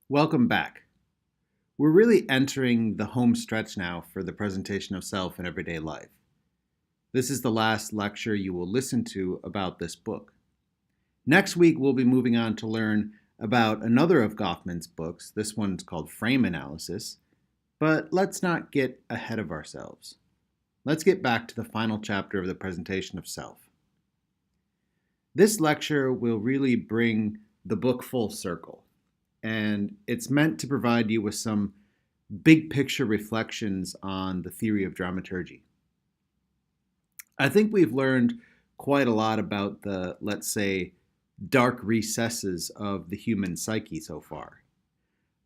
Welcome back. We're really entering the home stretch now for the presentation of self in everyday life. This is the last lecture you will listen to about this book. Next week, we'll be moving on to learn about another of Goffman's books. This one's called Frame Analysis, but let's not get ahead of ourselves. Let's get back to the final chapter of the presentation of self. This lecture will really bring the book full circle, and it's meant to provide you with some big picture reflections on the theory of dramaturgy. I think we've learned quite a lot about the, let's say, dark recesses of the human psyche so far.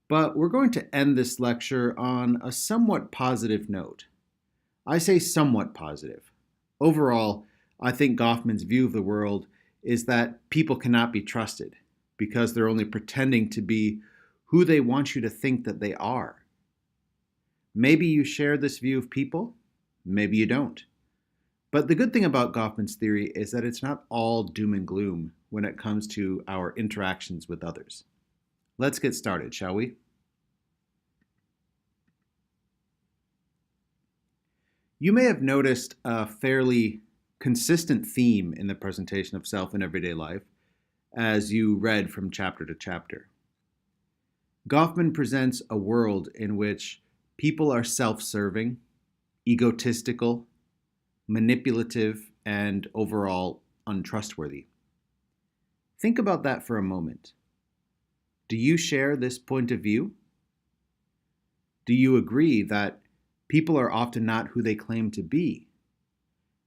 But we're going to end this lecture on a somewhat positive note. I say somewhat positive. Overall, I think Goffman's view of the world is that people cannot be trusted because they're only pretending to be who they want you to think that they are. Maybe you share this view of people, maybe you don't. But the good thing about Goffman's theory is that it's not all doom and gloom when it comes to our interactions with others. Let's get started, shall we? You may have noticed a fairly consistent theme in the presentation of self in everyday life as you read from chapter to chapter. Goffman presents a world in which people are self-serving, egotistical, manipulative, and overall untrustworthy. Think about that for a moment. Do you share this point of view? Do you agree that people are often not who they claim to be,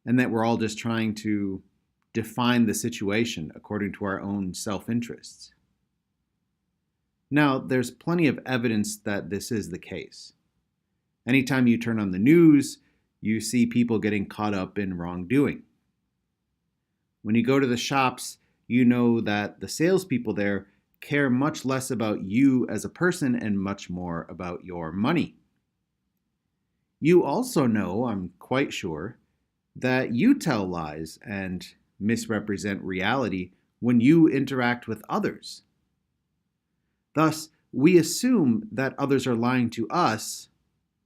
and that we're all just trying to define the situation according to our own self-interests? Now, there's plenty of evidence that this is the case. Anytime you turn on the news, you see people getting caught up in wrongdoing. When you go to the shops, you know that the salespeople there care much less about you as a person and much more about your money. You also know, I'm quite sure, that you tell lies and misrepresent reality when you interact with others. Thus, we assume that others are lying to us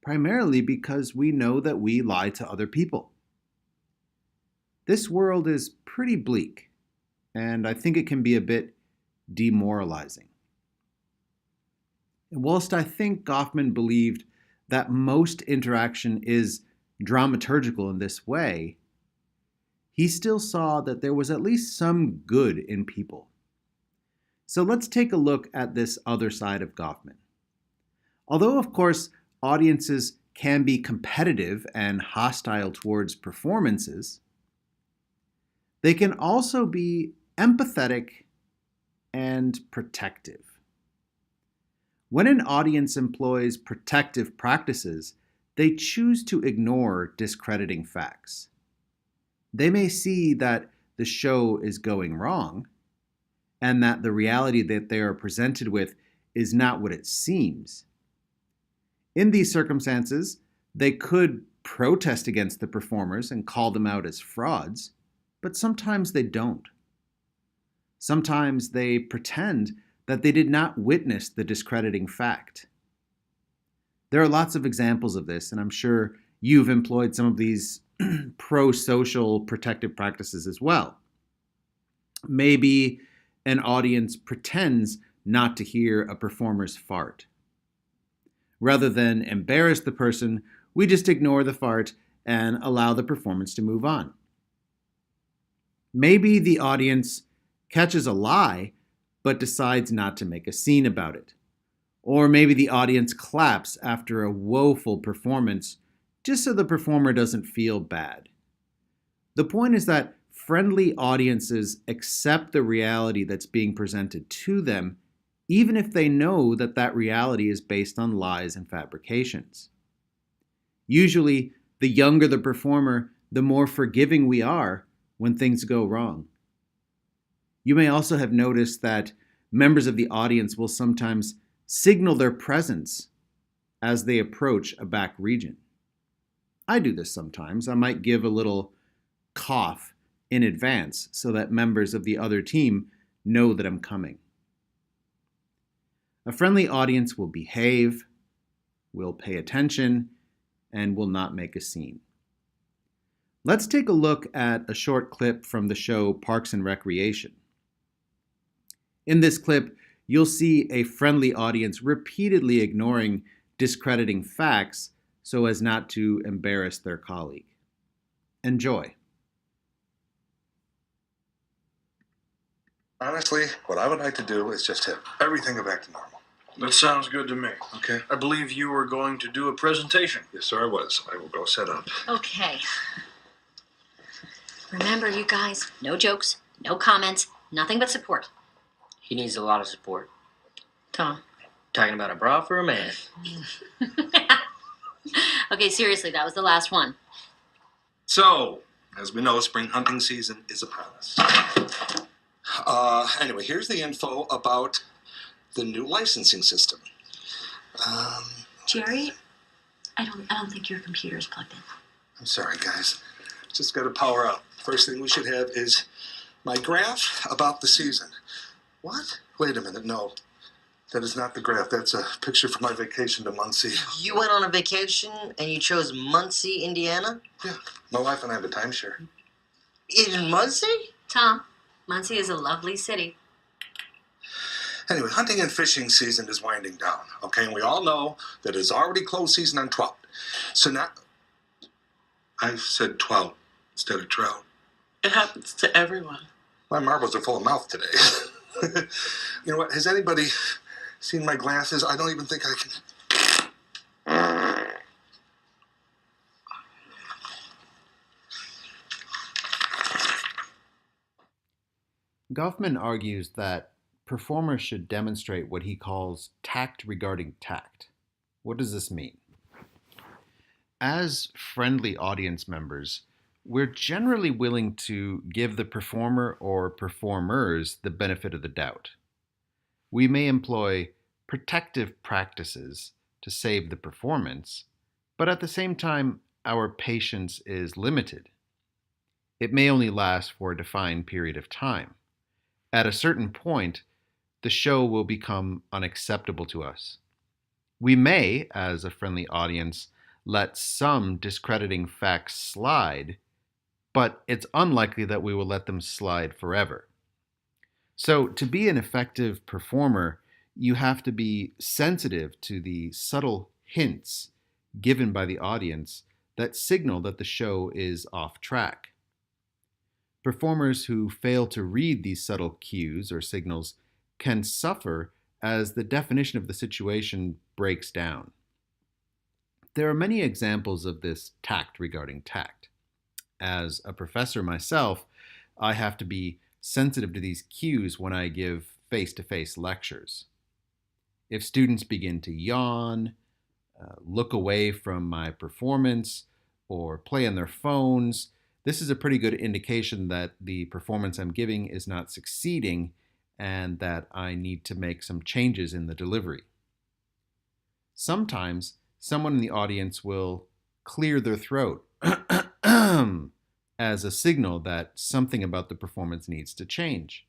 primarily because we know that we lie to other people. This world is pretty bleak, and I think it can be a bit demoralizing. And whilst I think Goffman believed that most interaction is dramaturgical in this way, he still saw that there was at least some good in people. So let's take a look at this other side of Goffman. Although, of course, audiences can be competitive and hostile towards performances, they can also be empathetic and protective. When an audience employs protective practices, they choose to ignore discrediting facts. They may see that the show is going wrong and that the reality that they are presented with is not what it seems. In these circumstances, they could protest against the performers and call them out as frauds, but sometimes they don't. Sometimes they pretend that they did not witness the discrediting fact. There are lots of examples of this, and I'm sure you've employed some of these pro-social protective practices as well. Maybe an audience pretends not to hear a performer's fart. Rather than embarrass the person, we just ignore the fart and allow the performance to move on. Maybe the audience catches a lie but decides not to make a scene about it. Or maybe the audience claps after a woeful performance just so the performer doesn't feel bad. The point is that friendly audiences accept the reality that's being presented to them, even if they know that that reality is based on lies and fabrications. Usually, the younger the performer, the more forgiving we are when things go wrong. You may also have noticed that members of the audience will sometimes signal their presence as they approach a back region. I do this sometimes. I might give a little cough in advance so that members of the other team know that I'm coming. A friendly audience will behave, will pay attention, and will not make a scene. Let's take a look at a short clip from the show Parks and Recreation. In this clip, you'll see a friendly audience repeatedly ignoring discrediting facts so as not to embarrass their colleague. Enjoy. Honestly, what I would like to do is just have everything go back to normal. That sounds good to me. Okay? I believe you were going to do a presentation. Yes, sir, I was. I will go set up. Okay. Remember, you guys, no jokes, no comments, nothing but support. He needs a lot of support. Tom. Talking about a bra for a man. Okay, seriously, that was the last one. So, as we know, spring hunting season is upon us. Anyway, here's the info about the new licensing system. Jerry, I don't think your computer is plugged in. I'm sorry, guys. Just got to power up. First thing we should have is my graph about the season. What? Wait a minute, no. That is not the graph. That's a picture from my vacation to Muncie. You went on a vacation and you chose Muncie, Indiana? Yeah, my wife and I have a timeshare. In Muncie? Tom, Muncie is a lovely city. Anyway, hunting and fishing season is winding down, okay? And we all know that it's already closed season on trout. So now, I said trout instead of trout. It happens to everyone. My marbles are full of mouth today. You know what? Has anybody seen my glasses? I don't even think I can. Goffman argues that performers should demonstrate what he calls tact regarding tact. What does this mean? As friendly audience members, we're generally willing to give the performer or performers the benefit of the doubt. We may employ protective practices to save the performance, but at the same time, our patience is limited. It may only last for a defined period of time. At a certain point, the show will become unacceptable to us. We may, as a friendly audience, let some discrediting facts slide, but it's unlikely that we will let them slide forever. So, to be an effective performer, you have to be sensitive to the subtle hints given by the audience that signal that the show is off track. Performers who fail to read these subtle cues or signals can suffer as the definition of the situation breaks down. There are many examples of this tact regarding tact. As a professor myself, I have to be sensitive to these cues when I give face-to-face lectures. If students begin to yawn, look away from my performance, or play on their phones, this is a pretty good indication that the performance I'm giving is not succeeding and that I need to make some changes in the delivery. Sometimes someone in the audience will clear their throat as a signal that something about the performance needs to change.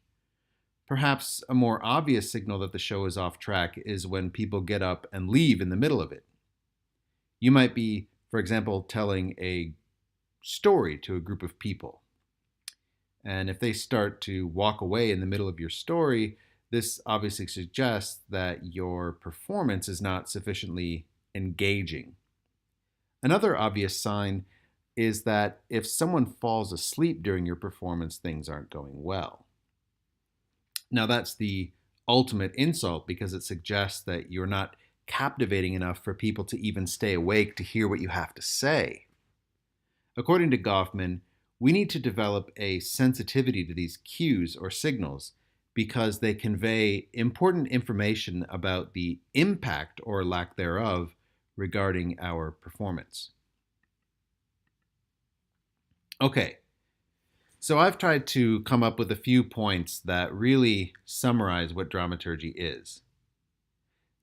Perhaps a more obvious signal that the show is off track is when people get up and leave in the middle of it. You might be, for example, telling a story to a group of people. And if they start to walk away in the middle of your story, this obviously suggests that your performance is not sufficiently engaging. Another obvious sign is that if someone falls asleep during your performance, things aren't going well. Now, that's the ultimate insult because it suggests that you're not captivating enough for people to even stay awake to hear what you have to say. According to Goffman, we need to develop a sensitivity to these cues or signals because they convey important information about the impact or lack thereof regarding our performance. Okay, so I've tried to come up with a few points that really summarize what dramaturgy is.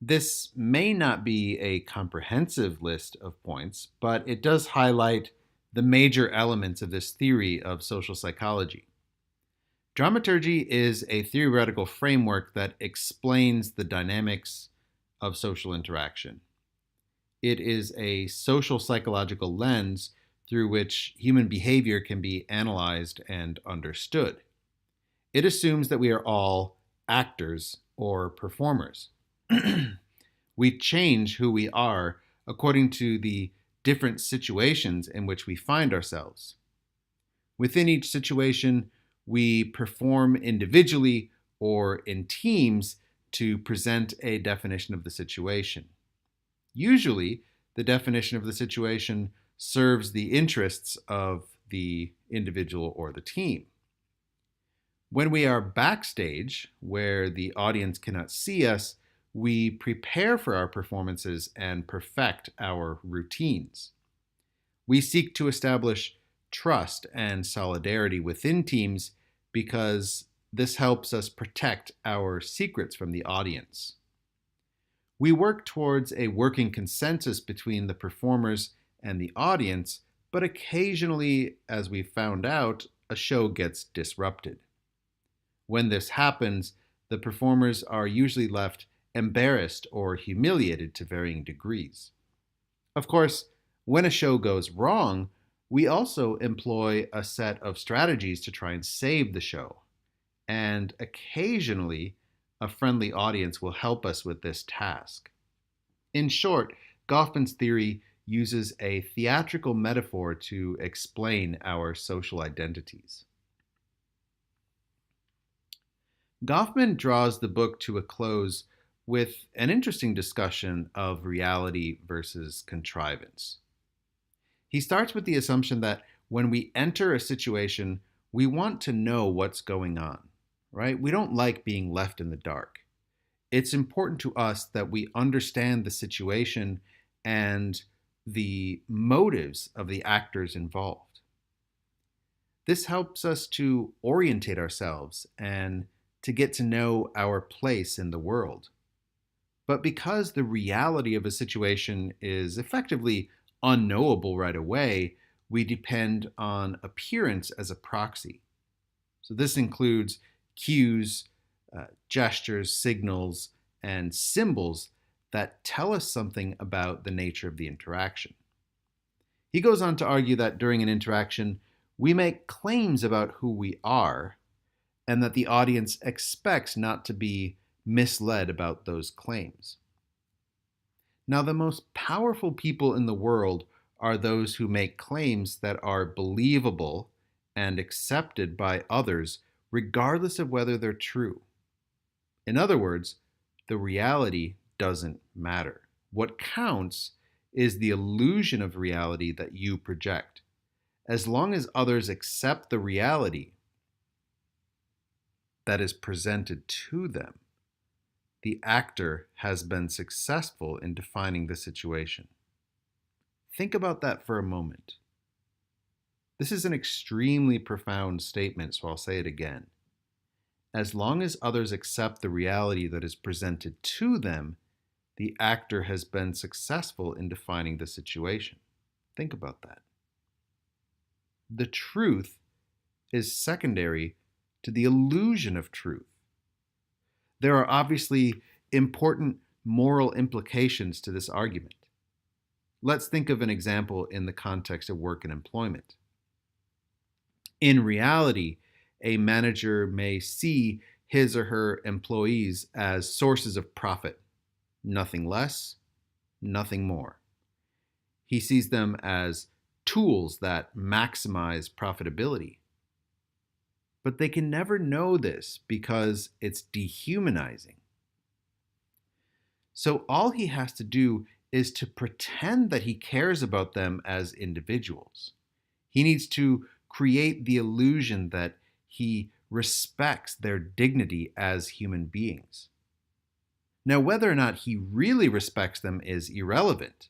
This may not be a comprehensive list of points, but it does highlight the major elements of this theory of social psychology. Dramaturgy is a theoretical framework that explains the dynamics of social interaction. It is a social psychological lens through which human behavior can be analyzed and understood. It assumes that we are all actors or performers. We change who we are according to the different situations in which we find ourselves. Within each situation, we perform individually or in teams to present a definition of the situation. Usually, the definition of the situation serves the interests of the individual or the team. When we are backstage, where the audience cannot see us, we prepare for our performances and perfect our routines. We seek to establish trust and solidarity within teams because this helps us protect our secrets from the audience. We work towards a working consensus between the performers and the audience, but occasionally, as we found out, a show gets disrupted. When this happens, the performers are usually left embarrassed or humiliated to varying degrees. Of course, when a show goes wrong, we also employ a set of strategies to try and save the show. And occasionally, a friendly audience will help us with this task. In short, Goffman's theory uses a theatrical metaphor to explain our social identities. Goffman draws the book to a close with an interesting discussion of reality versus contrivance. He starts with the assumption that when we enter a situation, we want to know what's going on, right? We don't like being left in the dark. It's important to us that we understand the situation and the motives of the actors involved. This helps us to orientate ourselves and to get to know our place in the world. But because the reality of a situation is effectively unknowable right away, we depend on appearance as a proxy. So this includes cues, gestures, signals, and symbols that tell us something about the nature of the interaction. He goes on to argue that during an interaction, we make claims about who we are, and that the audience expects not to be misled about those claims. Now, the most powerful people in the world are those who make claims that are believable and accepted by others, regardless of whether they're true. In other words, the reality doesn't matter. What counts is the illusion of reality that you project. As long as others accept the reality that is presented to them, the actor has been successful in defining the situation. Think about that for a moment. This is an extremely profound statement, so I'll say it again. As long as others accept the reality that is presented to them, the actor has been successful in defining the situation. Think about that. The truth is secondary to the illusion of truth. There are obviously important moral implications to this argument. Let's think of an example in the context of work and employment. In reality, a manager may see his or her employees as sources of profit, nothing less, nothing more. He sees them as tools that maximize profitability. But they can never know this because it's dehumanizing. So all he has to do is to pretend that he cares about them as individuals. He needs to create the illusion that he respects their dignity as human beings. Now, whether or not he really respects them is irrelevant.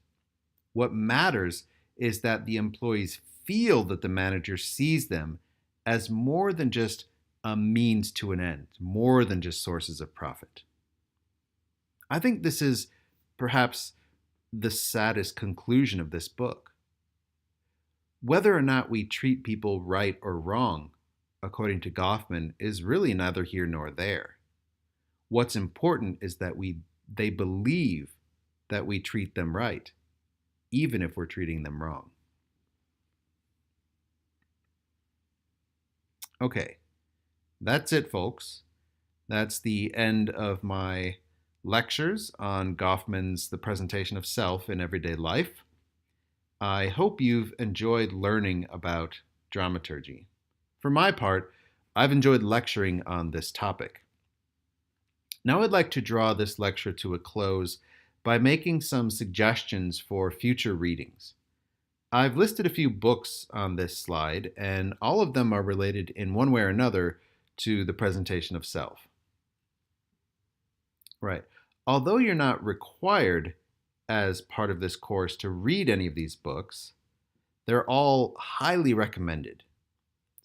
What matters is that the employees feel that the manager sees them as more than just a means to an end, more than just sources of profit. I think this is perhaps the saddest conclusion of this book. Whether or not we treat people right or wrong, according to Goffman, is really neither here nor there. What's important is that they believe that we treat them right, even if we're treating them wrong. Okay, that's it, folks. That's the end of my lectures on Goffman's The Presentation of Self in Everyday Life. I hope you've enjoyed learning about dramaturgy. For my part, I've enjoyed lecturing on this topic. Now I'd like to draw this lecture to a close by making some suggestions for future readings. I've listed a few books on this slide, and all of them are related in one way or another to the presentation of self. Right. Although you're not required as part of this course to read any of these books, they're all highly recommended.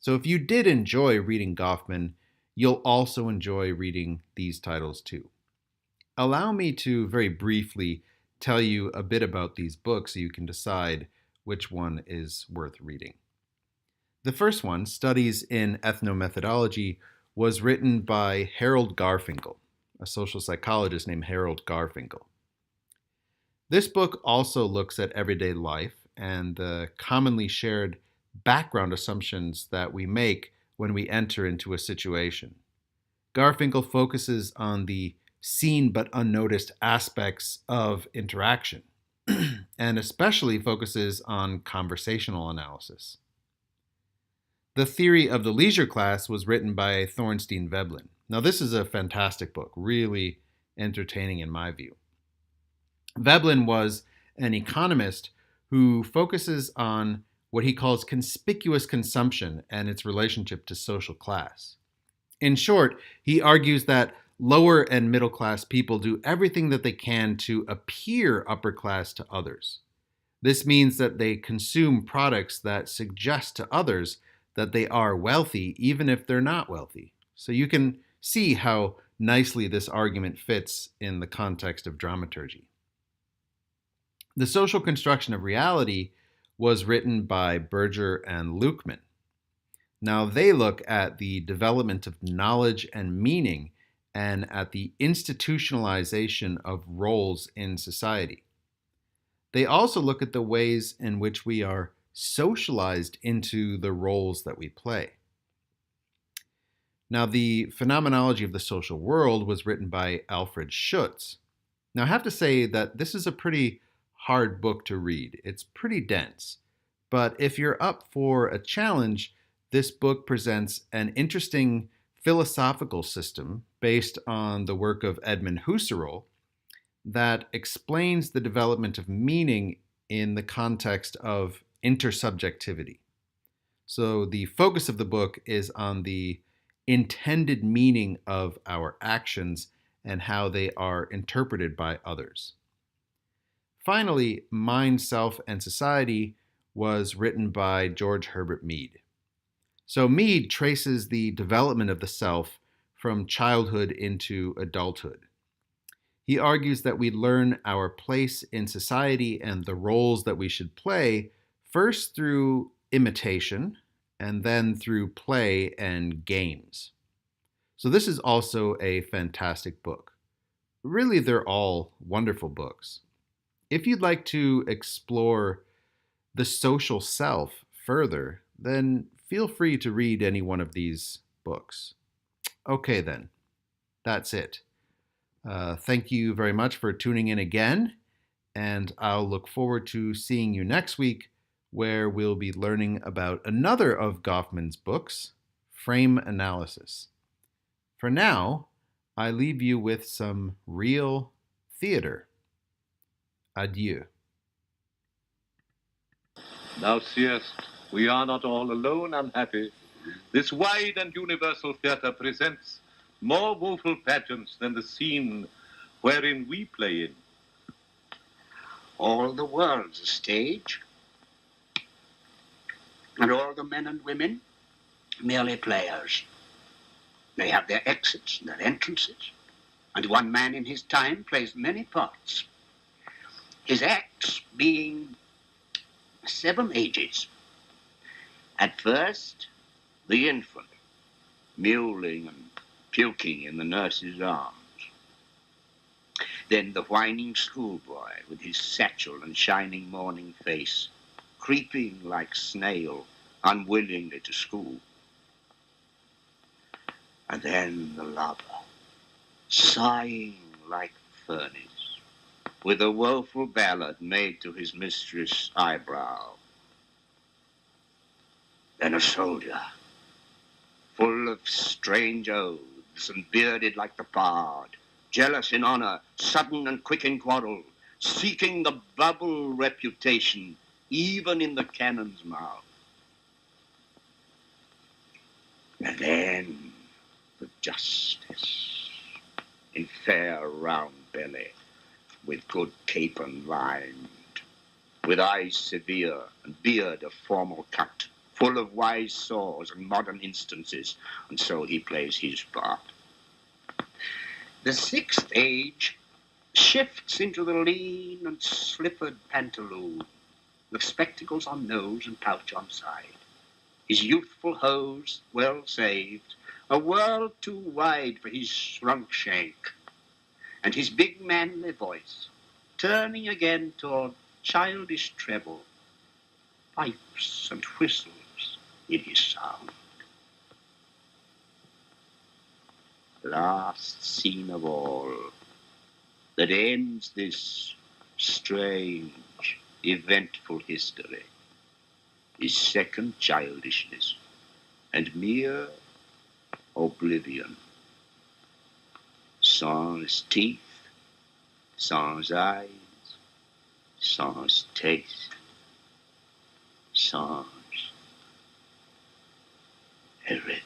So if you did enjoy reading Goffman, you'll also enjoy reading these titles too. Allow me to very briefly tell you a bit about these books so you can decide which one is worth reading. The first one, Studies in Ethnomethodology, was written by Harold Garfinkel, a social psychologist named Harold Garfinkel. This book also looks at everyday life and the commonly shared background assumptions that we make when we enter into a situation. Garfinkel focuses on the seen but unnoticed aspects of interaction, and especially focuses on conversational analysis. The Theory of the Leisure Class was written by Thorstein Veblen. Now, this is a fantastic book, really entertaining in my view. Veblen was an economist who focuses on what he calls conspicuous consumption and its relationship to social class. In short, he argues that lower and middle class people do everything that they can to appear upper class to others. This means that they consume products that suggest to others that they are wealthy, even if they're not wealthy. So you can see how nicely this argument fits in the context of dramaturgy. The Social Construction of Reality was written by Berger and Lukeman. Now, they look at the development of knowledge and meaning and at the institutionalization of roles in society. They also look at the ways in which we are socialized into the roles that we play. Now, the Phenomenology of the Social World was written by Alfred Schutz. Now, I have to say that this is a pretty hard book to read. It's pretty dense, but if you're up for a challenge, this book presents an interesting philosophical system based on the work of Edmund Husserl that explains the development of meaning in the context of intersubjectivity. So the focus of the book is on the intended meaning of our actions and how they are interpreted by others. Finally, Mind, Self, and Society was written by George Herbert Mead. So Mead traces the development of the self from childhood into adulthood. He argues that we learn our place in society and the roles that we should play first through imitation and then through play and games. So this is also a fantastic book. Really, they're all wonderful books. If you'd like to explore the social self further, then feel free to read any one of these books. Okay then, that's it. Thank you very much for tuning in again, and I'll look forward to seeing you next week, where we'll be learning about another of Goffman's books, Frame Analysis. For now, I leave you with some real theater. Adieu. Thou seest, we are not all alone unhappy. This wide and universal theatre presents more woeful pageants than the scene wherein we play in. All the world's a stage, and all the men and women merely players. They have their exits and their entrances, and one man in his time plays many parts. His acts being 7 ages. At first, the infant, mewling and puking in the nurse's arms. Then the whining schoolboy with his satchel and shining morning face, creeping like snail unwillingly to school. And then the lover, sighing like furnace, with a woeful ballad made to his mistress' eyebrow. Then a soldier, full of strange oaths and bearded like the bard, jealous in honor, sudden and quick in quarrel, seeking the bubble reputation even in the cannon's mouth. And then the justice, in fair round belly, with good capon lined, with eyes severe and beard of formal cut, full of wise saws and modern instances, and so he plays his part. The sixth age shifts into the lean and slippered pantaloon, with spectacles on nose and pouch on side. His youthful hose well saved, a world too wide for his shrunk shank, and his big manly voice, turning again toward childish treble, pipes and whistles in his sound. Last scene of all, that ends this strange, eventful history, is second childishness and mere oblivion. Sans teeth, sans eyes, sans taste, sans everything.